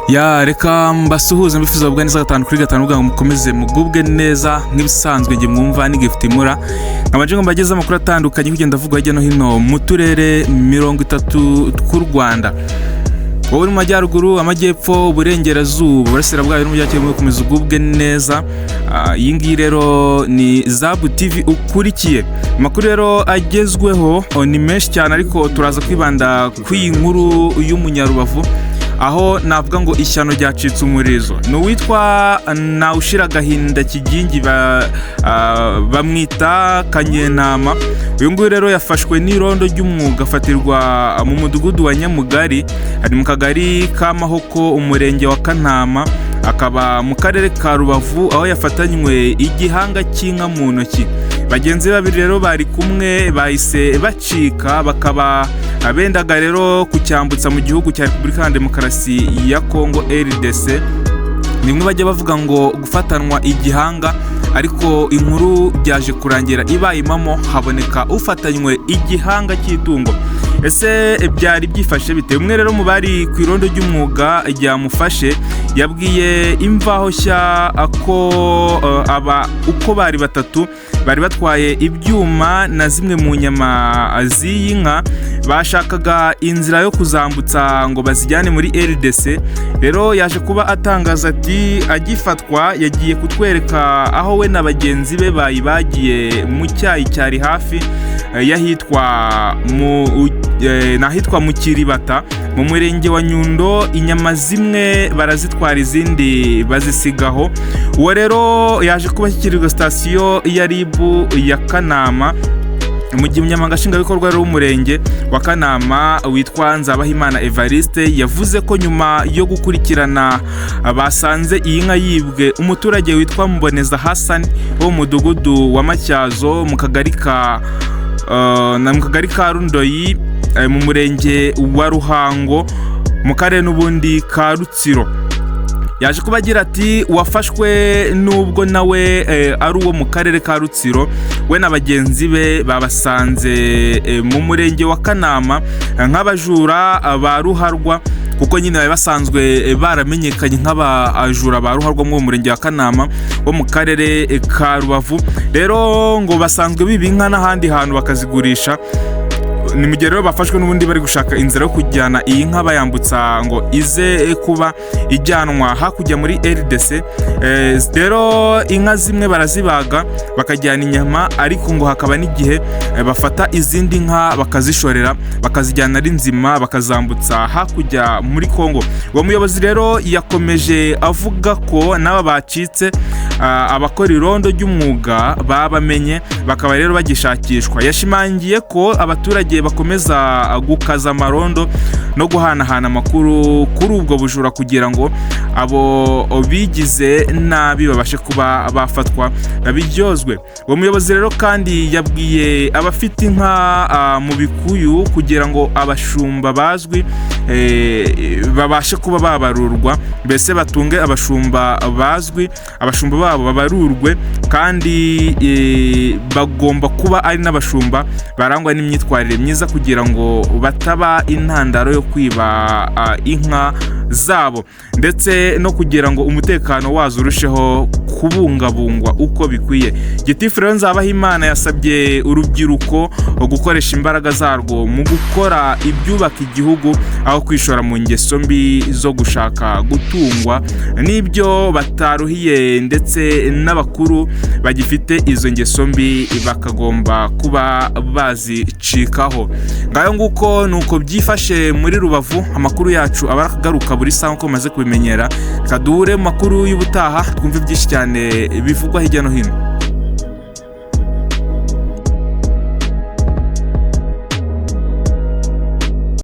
Ya reka mbasuhuze mbifuza bwa neza 5 kuri 5 bwa mukomeze mugubwe neza nk'ibisanzwe nge mwumva n'igifite imura amaje ngo mbageze amakuru atandukanye kugenda avugwa hirya no hino mu turere 30 tw'u Rwanda. Wowe mu majyaruguru, amajyepfo, uburengerazuba, burasira bwayo n'umujyakire mu komeza ugubwe neza. Iyi ngiyi rero ni Zabu TV ukurikiye. Amakuru rero agezweho ni menshi cyane ariko turaza kwibanda ku inkuru y'umunyarubavu aho navuga ngo ishyano ryacitse umurizo. No witwa Naushira Gahinda Kigingi bamwita Kanyenama. Uyu nguyu rero yafashwe n'irondo ry'umwuga afatirwa mu mudugudu wa Nyamugari, ari mu kagari ka Mahoko, umurenge wa Kantama, akaba mu karere ka Rubavu, aho yafatanywe igihanga cy'inka mu ntoki. Bagenzi babiri rero bari kumwe bahise bacika, bakaba abendaga rero kucyambutsa mu gihugu cya Repubulika ya Demokarasi ya Kongo RDC. Nimwe bajya bavuga ngo gufatanwa igihanga, ariko inkuru byaje kurangira ibaye impamo haboneka ufatanywe igihanga cy'itungo. Ese byari byifashe bite? Umwe rero mu bari ku irondo ry'umwuga ryamufashe yabwiye Imvaho Nshya uko bari batatu bari batwaye ibyuma na zimwe mu nyama z'inka, bashakaga inzira yo kuzambutsa ngo bazijyane muri RDC. Rero yaje kuba atangaza ati agifatwa yagiye kutwereka aho we na bagenzi be bagiye mu cyayi cyari hafi yahitwa mu Kiribata mu murenge wa Nyundo. Inyama zimwe barazitwara izindi bazisigaho. Uwo rero yaje kubashyikirizwa sitasiyo ya Ribu ya Kanama mu gihe umunyamabanga nshingwabikorwa w'umurenge wa Kanama witwa Nzabahimana Evariste yavuze ko nyuma yo gukurikirana basanze iyi nka yibwe umuturage witwa Mboneza Hassan wo mu mudugudu wa Macyazo mu kagari ka Rundoyi mu murenge wa Ruhango mu karere n'ubundi ka Rutsiro. Yaje kubagira ati wafashwe nubwo nawe ari uwo mu karere ka Rutsiro, we na bagenzi be babasanze mu murenge wa Kanama nk'abajura ba ruharwa, kuko nyine basanzwe baramenyekanye nk'abajura ba ruharwa mu murenge wa Kanama wo mu karere ka Rubavu. Rero ngo basanzwe biba inka n'ahandi hantu bakazigurisha. Ni mu gihe rero bafashwe n'ubundi bari gushaka inzira yo kujyana iyi nka bayambutsa ngo ize kuba ijyanwa hakujya muri RDC. Rero inka zimwe barazibaga bakajyana inyama, ariko ngo hakaba n'igihe bafata izindi nka bakazishorera bakazijyana ari nzima bakazambutsa hakujya muri Kongo. Uwo muyobozi rero yakomeje avuga ko n'aba bacitse abakora irondo ry'umwuga babamenye, bakaba rero bagishakishwa. Yashimangiye ko abaturage bakomeza gukaza amarondo no guhanahana amakuru kuri ubwo bujura kugira ngo abo bigize nabi babashe kuba bafatwa babiryozwe. Uwo muyobozi rero kandi yabwiye abafite inka mu bikuyu kugira ngo abashumba bazwi babashe kuba babarurwa, mbese batunge abashumba bazwi, abashumba babo babarurwe, kandi bagomba kuba ari n'abashumba barangwa n'imyitwarire myiza kugira ngo bataba intandaro yo kwiba inka zabo, ndetse no kugira ngo umutekano wazo urusheho kubungabungwa uko bikwiye. Gitifu rero Nzabahimana yasabye urubyiruko gukoresha imbaraga zarwo mu gukora ibyubaka igihugu aho kwishora mu ngeso mbi zo gushaka gutungwa n'ibyo bataruhiye, ndetse n'abakuru bagifite izo ngeso mbi bakagomba kuba bazicikaho. Ngayo nguko nuko byifashe muri Rubavu. Amakuru yacu abaragaruka buri saha uko maze kubimenyera. Kaduhure mu makuru y'ubutaha twumve byinshi cyane bivugwa hirya no hino.